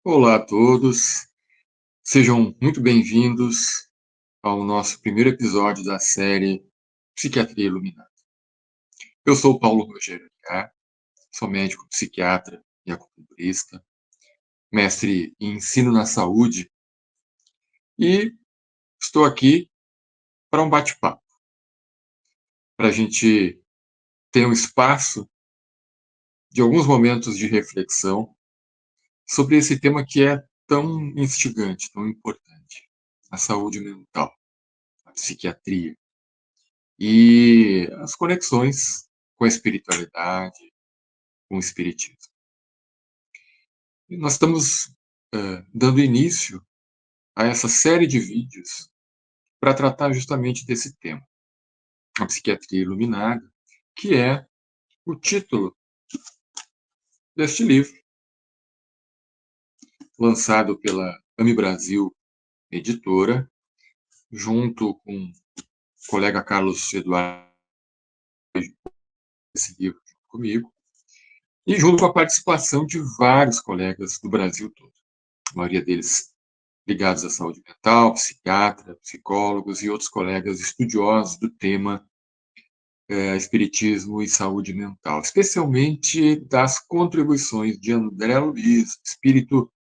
Olá a todos, sejam muito bem-vindos ao nosso primeiro episódio da série Psiquiatria Iluminada. Eu sou o Paulo Rogério Aguiar, sou médico psiquiatra e acupunturista, mestre em ensino na saúde e estou aqui para um bate-papo, para a gente ter um espaço de alguns momentos de reflexão sobre esse tema que é tão instigante, tão importante, a saúde mental, a psiquiatria. E as conexões com a espiritualidade, com o espiritismo. E nós estamos dando início a essa série de vídeos para tratar justamente desse tema, a psiquiatria iluminada, que é o título deste livro, lançado pela AMI Brasil Editora, junto com o colega Carlos Eduardo, esse livro junto comigo, e junto com a participação de vários colegas do Brasil todo, a maioria deles ligados à saúde mental, psiquiatra, psicólogos e outros colegas estudiosos do tema espiritismo e saúde mental, especialmente das contribuições de André Luiz, espírito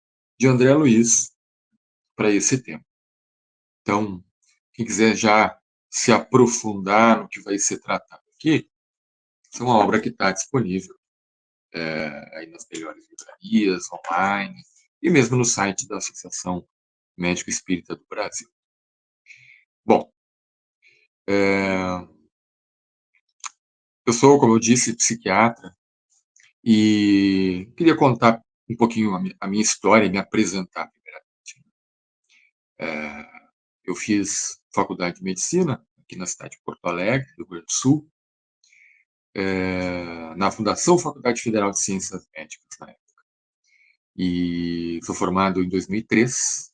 de André Luiz, para esse tema. Então, quem quiser já se aprofundar no que vai ser tratado aqui, essa é uma obra que está disponível aí nas melhores livrarias, online, e mesmo no site da Associação Médico Espírita do Brasil. Bom, eu sou, como eu disse, psiquiatra e queria contar um pouquinho a minha história e me apresentar primeiramente. Eu fiz faculdade de medicina aqui na cidade de Porto Alegre, Rio Grande do Sul, na Fundação Faculdade Federal de Ciências Médicas, na época. E sou formado em 2003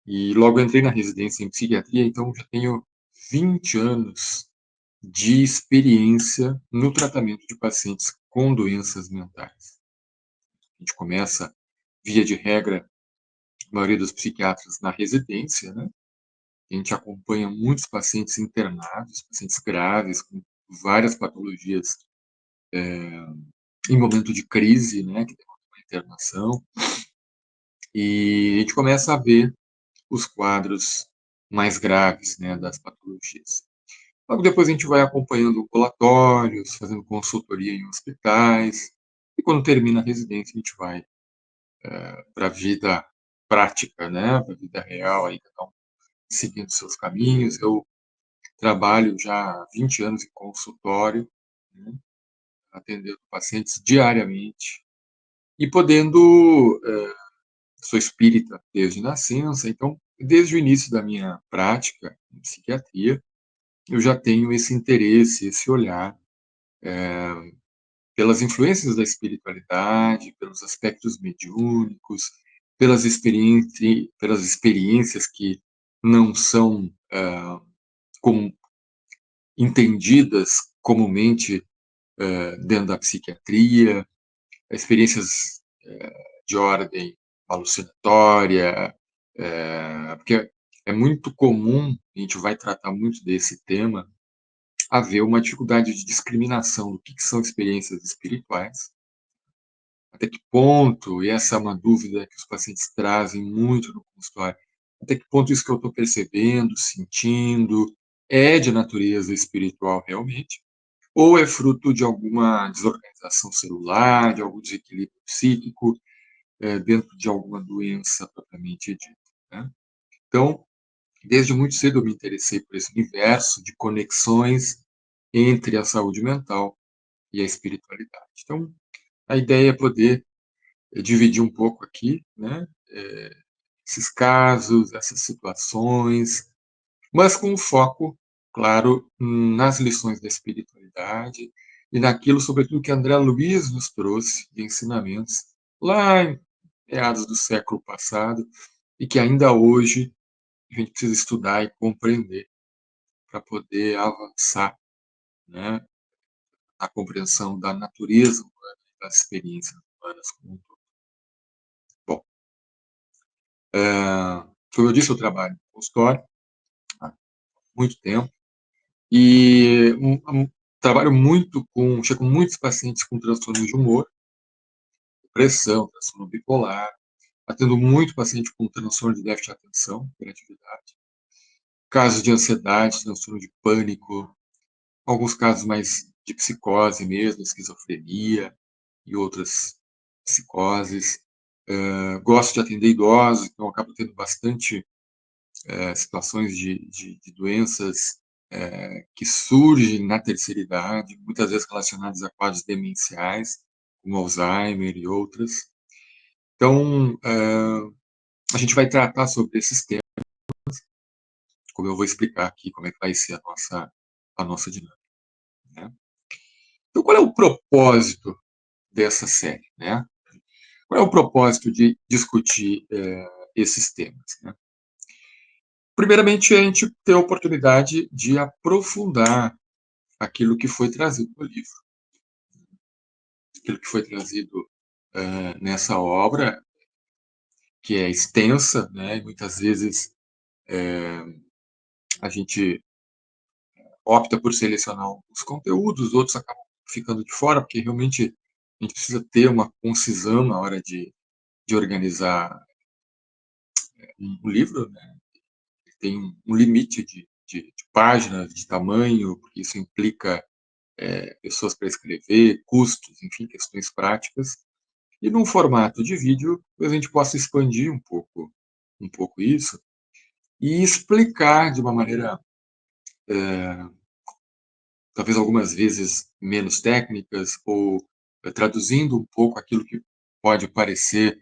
e logo entrei na residência em psiquiatria, então já tenho 20 anos de experiência no tratamento de pacientes com doenças mentais. A gente começa, via de regra, a maioria dos psiquiatras na residência, né? A gente acompanha muitos pacientes internados, pacientes graves, com várias patologias em momento de crise, né? Que demanda uma internação. E a gente começa a ver os quadros mais graves, né? Das patologias. Logo depois a gente vai acompanhando ambulatórios, fazendo consultoria em hospitais. E quando termina a residência, a gente vai para a vida prática, né? Para a vida real, aí cada um seguindo seus caminhos. Eu trabalho já há 20 anos em consultório, né, atendendo pacientes diariamente e podendo, sou espírita desde nascença, então, desde o início da minha prática em psiquiatria, eu já tenho esse interesse, esse olhar pelas influências da espiritualidade, pelos aspectos mediúnicos, pelas experiências que não são como entendidas comumente dentro da psiquiatria, experiências de ordem alucinatória, porque é muito comum, a gente vai tratar muito desse tema, haver uma dificuldade de discriminação do que são experiências espirituais, até que ponto, e essa é uma dúvida que os pacientes trazem muito no consultório, até que ponto isso que eu estou percebendo, sentindo, é de natureza espiritual realmente, ou é fruto de alguma desorganização celular, de algum desequilíbrio psíquico, dentro de alguma doença propriamente dita, né? Então, desde muito cedo eu me interessei por esse universo de conexões entre a saúde mental e a espiritualidade. Então, a ideia é poder dividir um pouco aqui, né, esses casos, essas situações, mas com foco, claro, nas lições da espiritualidade e naquilo, sobretudo, que André Luiz nos trouxe de ensinamentos lá em meados do século passado e que ainda hoje a gente precisa estudar e compreender para poder avançar, né, na compreensão da natureza humana, das experiências humanas como um todo. Bom, Como eu disse, eu trabalho no consultório há muito tempo e trabalho muito chegam muitos pacientes com transtornos de humor, depressão, transtorno bipolar, atendo muito paciente com transtorno de déficit de atenção, hiperatividade, casos de ansiedade, transtorno de pânico, alguns casos mais de psicose mesmo, esquizofrenia e outras psicoses. Gosto de atender idosos, então acabo tendo bastante situações de doenças que surgem na terceira idade, muitas vezes relacionadas a quadros demenciais, como Alzheimer e outras. Então, a gente vai tratar sobre esses temas, como eu vou explicar aqui como é que vai ser a nossa dinâmica, né? Então, qual é o propósito dessa série, né? Qual é o propósito de discutir esses temas, né? Primeiramente, a gente ter a oportunidade de aprofundar aquilo que foi trazido no livro, aquilo que foi trazido nessa obra, que é extensa, né? E muitas vezes a gente opta por selecionar os conteúdos, outros acabam ficando de fora, porque realmente a gente precisa ter uma concisão na hora de organizar um livro, né? Tem um limite de páginas, de tamanho, porque isso implica pessoas para escrever, custos, enfim, questões práticas. E num formato de vídeo, talvez a gente possa expandir um pouco isso e explicar de uma maneira, talvez algumas vezes menos técnicas, ou traduzindo um pouco aquilo que pode parecer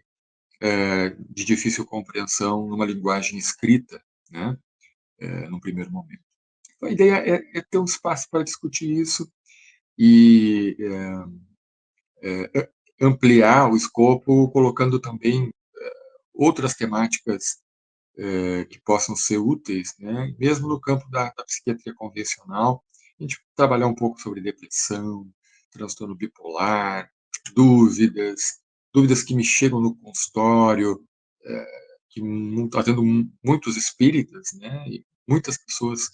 de difícil compreensão numa linguagem escrita, né, num primeiro momento. Então, a ideia é ter um espaço para discutir isso e ampliar o escopo, colocando também outras temáticas que possam ser úteis, né? Mesmo no campo da psiquiatria convencional, a gente trabalhar um pouco sobre depressão, transtorno bipolar, dúvidas, dúvidas que me chegam no consultório, que atendo muitos espíritas, né? E muitas pessoas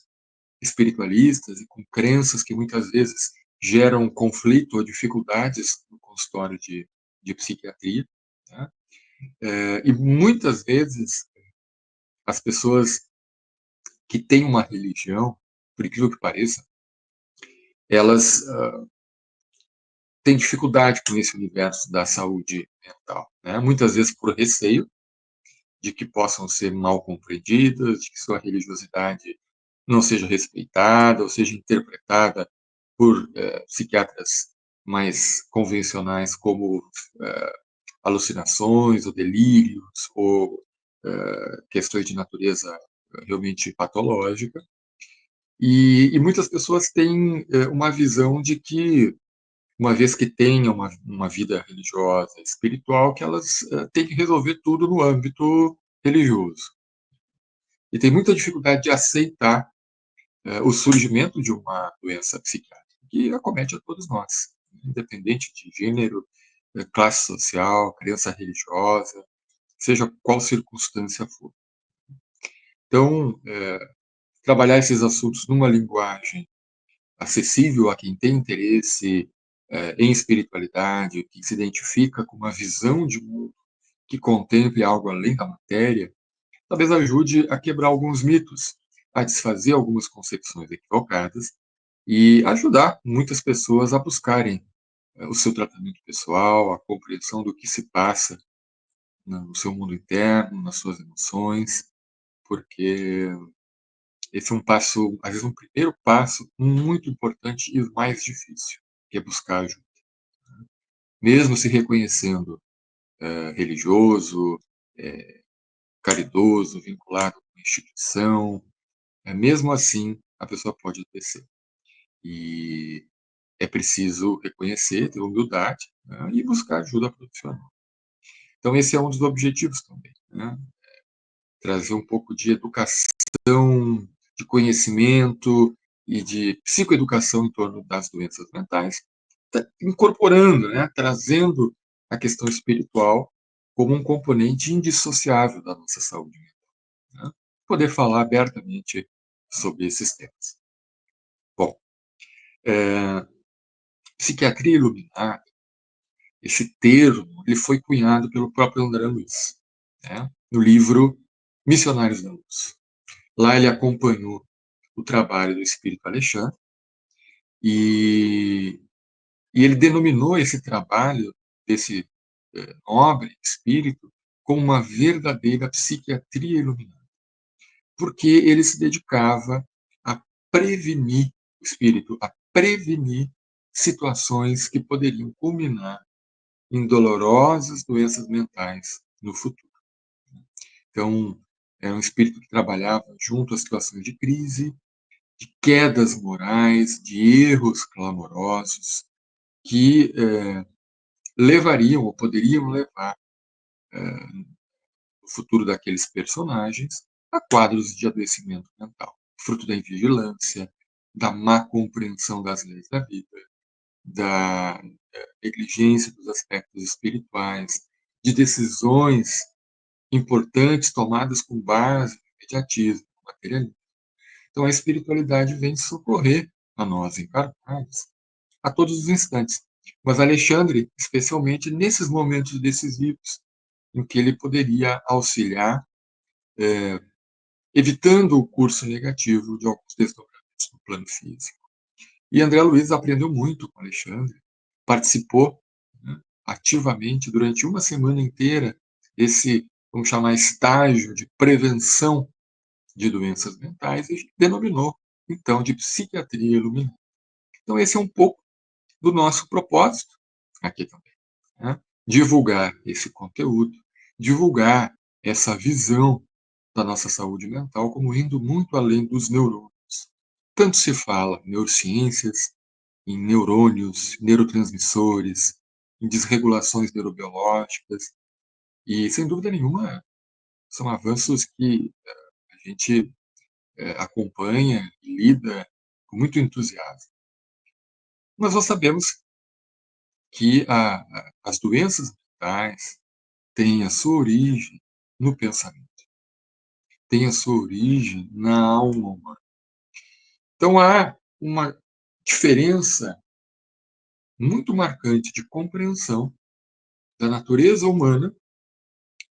espiritualistas e com crenças que muitas vezes geram conflito ou dificuldades no consultório de psiquiatria, né? E muitas vezes as pessoas que têm uma religião, por incrível que pareça, elas têm dificuldade com esse universo da saúde mental, né? Muitas vezes por receio de que possam ser mal compreendidas, de que sua religiosidade não seja respeitada ou seja interpretada por psiquiatras mais convencionais como alucinações ou delírios ou questões de natureza realmente patológica. E muitas pessoas têm uma visão de que, uma vez que tenham uma vida religiosa, espiritual, que elas têm que resolver tudo no âmbito religioso. E tem muita dificuldade de aceitar o surgimento de uma doença psiquiátrica, que acomete a todos nós, independente de gênero, classe social, crença religiosa, seja qual circunstância for. Então, trabalhar esses assuntos numa linguagem acessível a quem tem interesse em espiritualidade, que se identifica com uma visão de mundo que contemple algo além da matéria, talvez ajude a quebrar alguns mitos, a desfazer algumas concepções equivocadas e ajudar muitas pessoas a buscarem o seu tratamento pessoal, a compreensão do que se passa no seu mundo interno, nas suas emoções, porque esse é um passo, às vezes um primeiro passo muito importante e o mais difícil, que é buscar ajuda. Mesmo se reconhecendo religioso, eh, caridoso, vinculado com uma instituição, mesmo assim a pessoa pode adoecer. E é preciso reconhecer, ter humildade, né, e buscar ajuda profissional. Então esse é um dos objetivos também, né, trazer um pouco de educação, de conhecimento e de psicoeducação em torno das doenças mentais, incorporando, né, trazendo a questão espiritual como um componente indissociável da nossa saúde mental, né? Poder falar abertamente sobre esses temas. Bom, psiquiatria iluminada, esse termo, ele foi cunhado pelo próprio André Luiz, né, no livro Missionários da Luz. Lá ele acompanhou o trabalho do espírito Alexandre e, e ele denominou esse trabalho desse nobre espírito como uma verdadeira psiquiatria iluminada, porque ele se dedicava a prevenir o espírito, a prevenir situações que poderiam culminar em dolorosas doenças mentais no futuro. Então, era um espírito que trabalhava junto a situações de crise, de quedas morais, de erros clamorosos que levariam ou poderiam levar o futuro daqueles personagens a quadros de adoecimento mental, fruto da invigilância, da má compreensão das leis da vida, da negligência dos aspectos espirituais, de decisões importantes tomadas com base no imediatismo, no materialismo. Então, a espiritualidade vem socorrer a nós encarnados a todos os instantes. Mas Alexandre, especialmente nesses momentos decisivos, em que ele poderia auxiliar, evitando o curso negativo de alguns desdobramentos no plano físico. E André Luiz aprendeu muito com Alexandre, participou, né, ativamente durante uma semana inteira desse, vamos chamar, estágio de prevenção de doenças mentais e denominou, então, de psiquiatria iluminada. Então, esse é um pouco do nosso propósito aqui também, né? Divulgar esse conteúdo, divulgar essa visão da nossa saúde mental como indo muito além dos neurônios. Tanto se fala em neurociências, em neurônios, neurotransmissores, em desregulações neurobiológicas, e, sem dúvida nenhuma, são avanços que a gente acompanha e lida com muito entusiasmo. Mas nós sabemos que as doenças mentais têm a sua origem no pensamento, têm a sua origem na alma humana. Então há uma diferença muito marcante de compreensão da natureza humana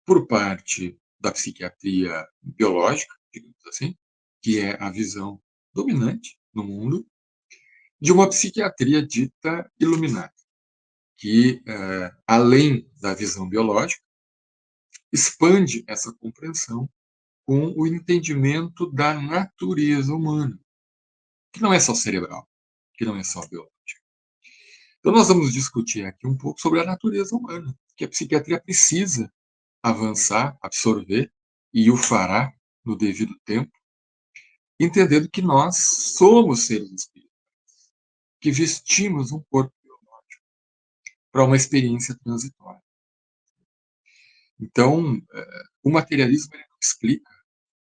por parte da psiquiatria biológica, digamos assim, que é a visão dominante no mundo, de uma psiquiatria dita iluminada, que, além da visão biológica, expande essa compreensão com o entendimento da natureza humana, que não é só cerebral, que não é só biológica. Então, nós vamos discutir aqui um pouco sobre a natureza humana, que a psiquiatria precisa avançar, absorver, e o fará no devido tempo, entendendo que nós somos seres espíritos, que vestimos um corpo biológico para uma experiência transitória. Então, o materialismo ele não explica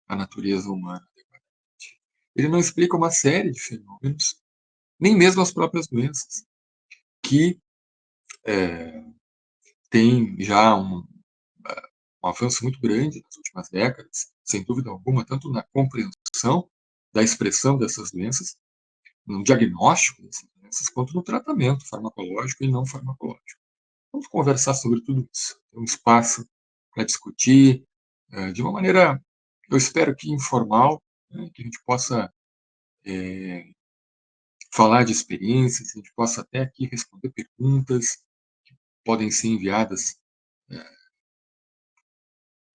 a natureza humana adequadamente. Ele não explica uma série de fenômenos, nem mesmo as próprias doenças, que têm já um avanço muito grande nas últimas décadas, sem dúvida alguma, tanto na compreensão da expressão dessas doenças, no diagnóstico dessas doenças, quanto no tratamento farmacológico e não farmacológico. Vamos conversar sobre tudo isso. Tem um espaço para discutir de uma maneira, eu espero que informal, né, que a gente possa falar de experiências, que a gente possa até aqui responder perguntas que podem ser enviadas,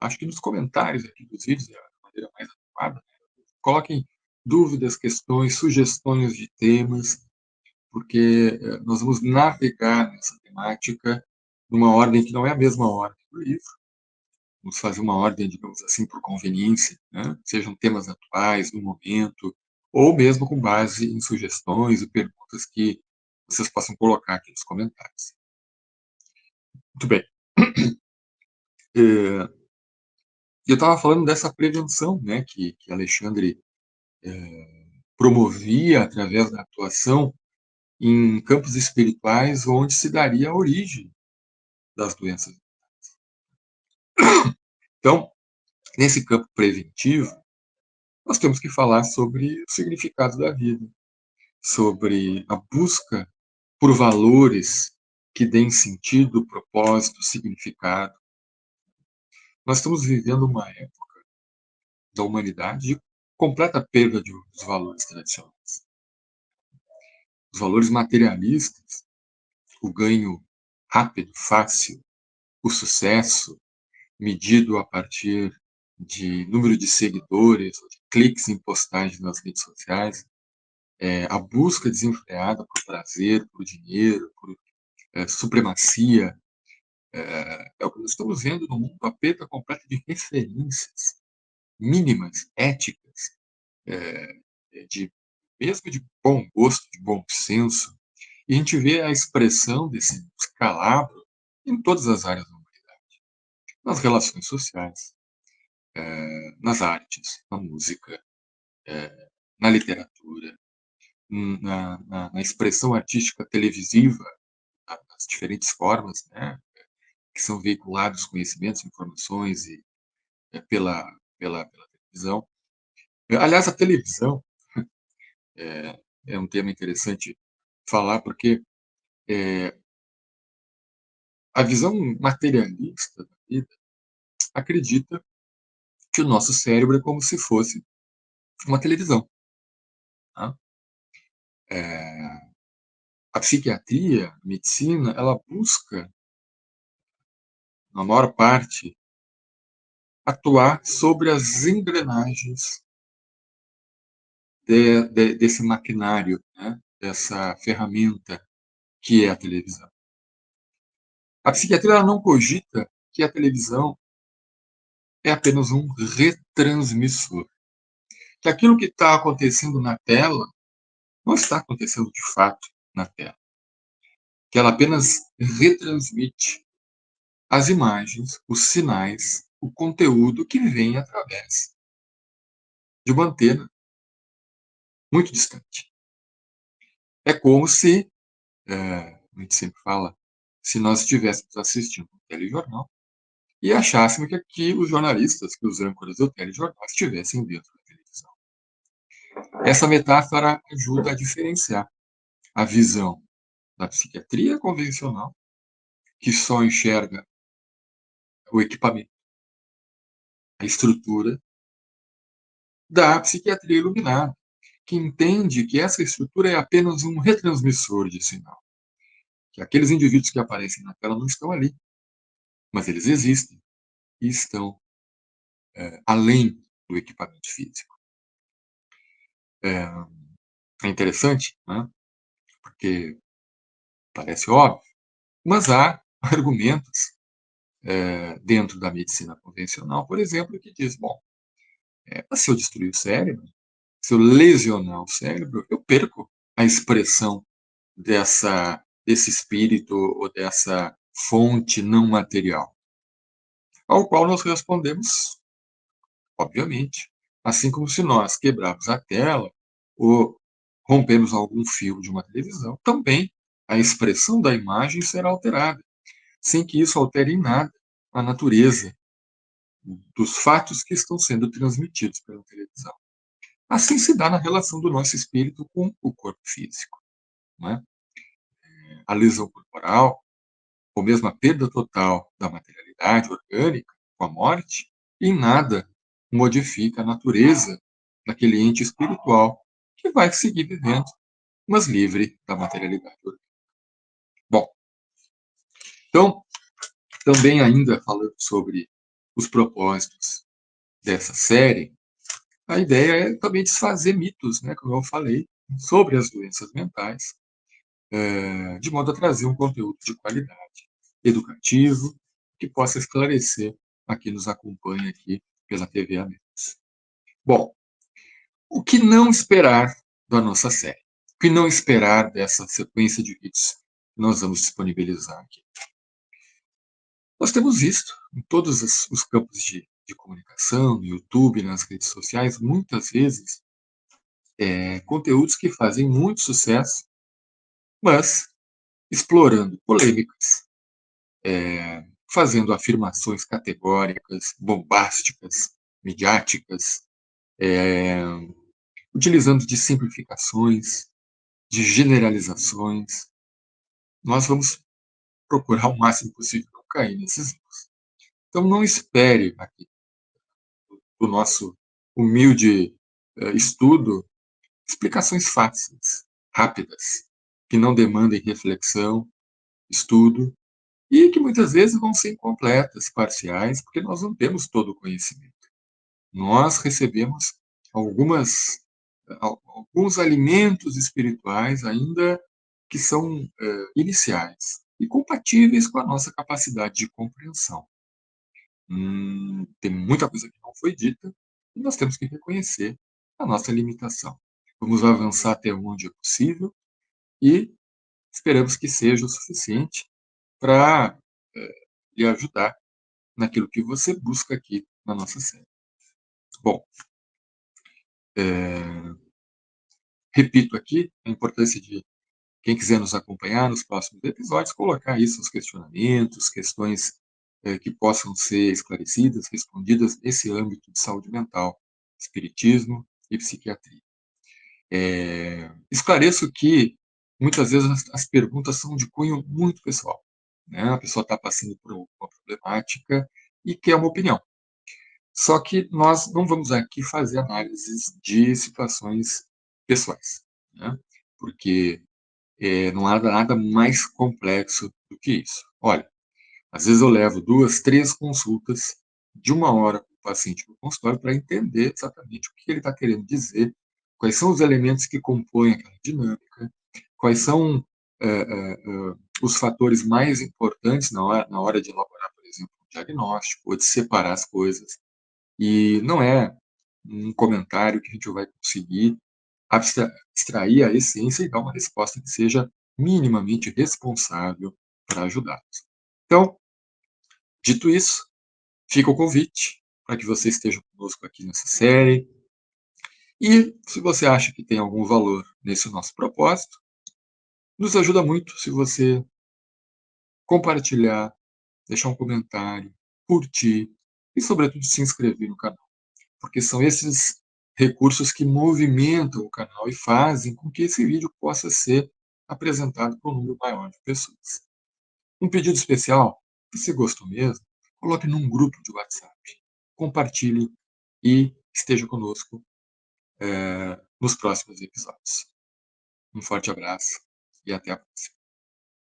acho que nos comentários aqui dos vídeos é a maneira mais adequada. Coloquem dúvidas, questões, sugestões de temas, porque nós vamos navegar nessa temática numa ordem que não é a mesma ordem do livro. Vamos fazer uma ordem, digamos assim, por conveniência, né? Sejam temas atuais, no momento, ou mesmo com base em sugestões e perguntas que vocês possam colocar aqui nos comentários. Muito bem. Eu estava falando dessa prevenção, né, que Alexandre promovia através da atuação em campos espirituais onde se daria a origem das doenças. Então, nesse campo preventivo, nós temos que falar sobre o significado da vida, sobre a busca por valores que deem sentido, propósito, significado. Nós estamos vivendo uma época da humanidade de completa perda dos valores tradicionais. Os valores materialistas, o ganho rápido, fácil, o sucesso, medido a partir de número de seguidores, de cliques em postagens nas redes sociais, a busca desenfreada por prazer, por dinheiro, por supremacia, é o que nós estamos vendo no mundo, a perda completa de referências mínimas, éticas, de mesmo de bom gosto, de bom senso, e a gente vê a expressão desse descalabro em todas as áreas da humanidade, nas relações sociais, nas artes, na música, na literatura, na expressão artística televisiva, nas diferentes formas, né, que são veiculados conhecimentos, informações e, pela televisão. Aliás, a televisão é um tema interessante falar, porque a visão materialista da vida acredita que o nosso cérebro é como se fosse uma televisão. Tá? A psiquiatria, a medicina, ela busca, na maior parte, atuar sobre as engrenagens desse maquinário, né? Dessa ferramenta que é a televisão. A psiquiatria ela não cogita que a televisão é apenas um retransmissor, que aquilo que está acontecendo na tela não está acontecendo de fato na tela, que ela apenas retransmite as imagens, os sinais, o conteúdo que vem através de uma antena muito distante. É como se, a gente sempre fala, se nós estivéssemos assistindo um telejornal e achássemos que os jornalistas, que os âncoras do telejornal estivessem dentro da televisão. Essa metáfora ajuda a diferenciar a visão da psiquiatria convencional, que só enxerga o equipamento, a estrutura, da psiquiatria iluminada, que entende que essa estrutura é apenas um retransmissor de sinal, que aqueles indivíduos que aparecem na tela não estão ali, mas eles existem e estão além do equipamento físico. É interessante, né? Porque parece óbvio, mas há argumentos dentro da medicina convencional, por exemplo, que diz, bom, se eu destruir o cérebro, se eu lesionar o cérebro, eu perco a expressão desse espírito ou dessa fonte não material, ao qual nós respondemos, obviamente, assim como se nós quebrarmos a tela ou rompemos algum fio de uma televisão, também a expressão da imagem será alterada, sem que isso altere em nada a natureza dos fatos que estão sendo transmitidos pela televisão. Assim se dá na relação do nosso espírito com o corpo físico. Não é? A lesão corporal, ou mesmo a perda total da materialidade orgânica com a morte, em nada modifica a natureza daquele ente espiritual que vai seguir vivendo, mas livre da materialidade orgânica. Bom, então, também ainda falando sobre os propósitos dessa série, a ideia é também desfazer mitos, né, como eu falei, sobre as doenças mentais, de modo a trazer um conteúdo de qualidade, educativo, que possa esclarecer a quem nos acompanha aqui pela TV Amigos. Bom, o que não esperar da nossa série? O que não esperar dessa sequência de vídeos que nós vamos disponibilizar aqui? Nós temos visto em todos os campos de comunicação, no YouTube, nas redes sociais, muitas vezes, conteúdos que fazem muito sucesso, mas explorando polêmicas, fazendo afirmações categóricas, bombásticas, midiáticas, eh, utilizando de simplificações, de generalizações. Nós vamos procurar o máximo possível não cair nesses erros. Então não espere aqui do nosso humilde estudo explicações fáceis, rápidas, que não demandem reflexão, estudo e que muitas vezes vão ser incompletas, parciais, porque nós não temos todo o conhecimento. Nós recebemos algumas alguns alimentos espirituais ainda que são iniciais e compatíveis com a nossa capacidade de compreensão. Tem muita coisa que não foi dita e nós temos que reconhecer a nossa limitação. Vamos avançar até onde é possível e esperamos que seja o suficiente para lhe ajudar naquilo que você busca aqui na nossa série. Bom, repito aqui a importância de quem quiser nos acompanhar nos próximos episódios, colocar aí seus questionamentos, questões que possam ser esclarecidas, respondidas nesse âmbito de saúde mental, espiritismo e psiquiatria. Esclareço que muitas vezes as perguntas são de cunho muito pessoal. Né? A pessoa está passando por uma problemática e quer uma opinião. Só que nós não vamos aqui fazer análises de situações pessoais, né? Porque não há nada mais complexo do que isso. Olha, às vezes eu levo 2, 3 consultas de 1 hora com o paciente no consultório para entender exatamente o que ele está querendo dizer, quais são os elementos que compõem aquela dinâmica, quais são os fatores mais importantes na hora de elaborar, por exemplo, um diagnóstico ou de separar as coisas. E não é um comentário que a gente vai conseguir extrair a essência e dar uma resposta que seja minimamente responsável para ajudá-los. Então, dito isso, fica o convite para que você esteja conosco aqui nessa série. E se você acha que tem algum valor nesse nosso propósito, nos ajuda muito se você compartilhar, deixar um comentário, curtir e, sobretudo, se inscrever no canal, porque são esses recursos que movimentam o canal e fazem com que esse vídeo possa ser apresentado para um número maior de pessoas. Um pedido especial, se gostou mesmo, coloque num grupo de WhatsApp, compartilhe e esteja conosco nos próximos episódios. Um forte abraço e até a próxima.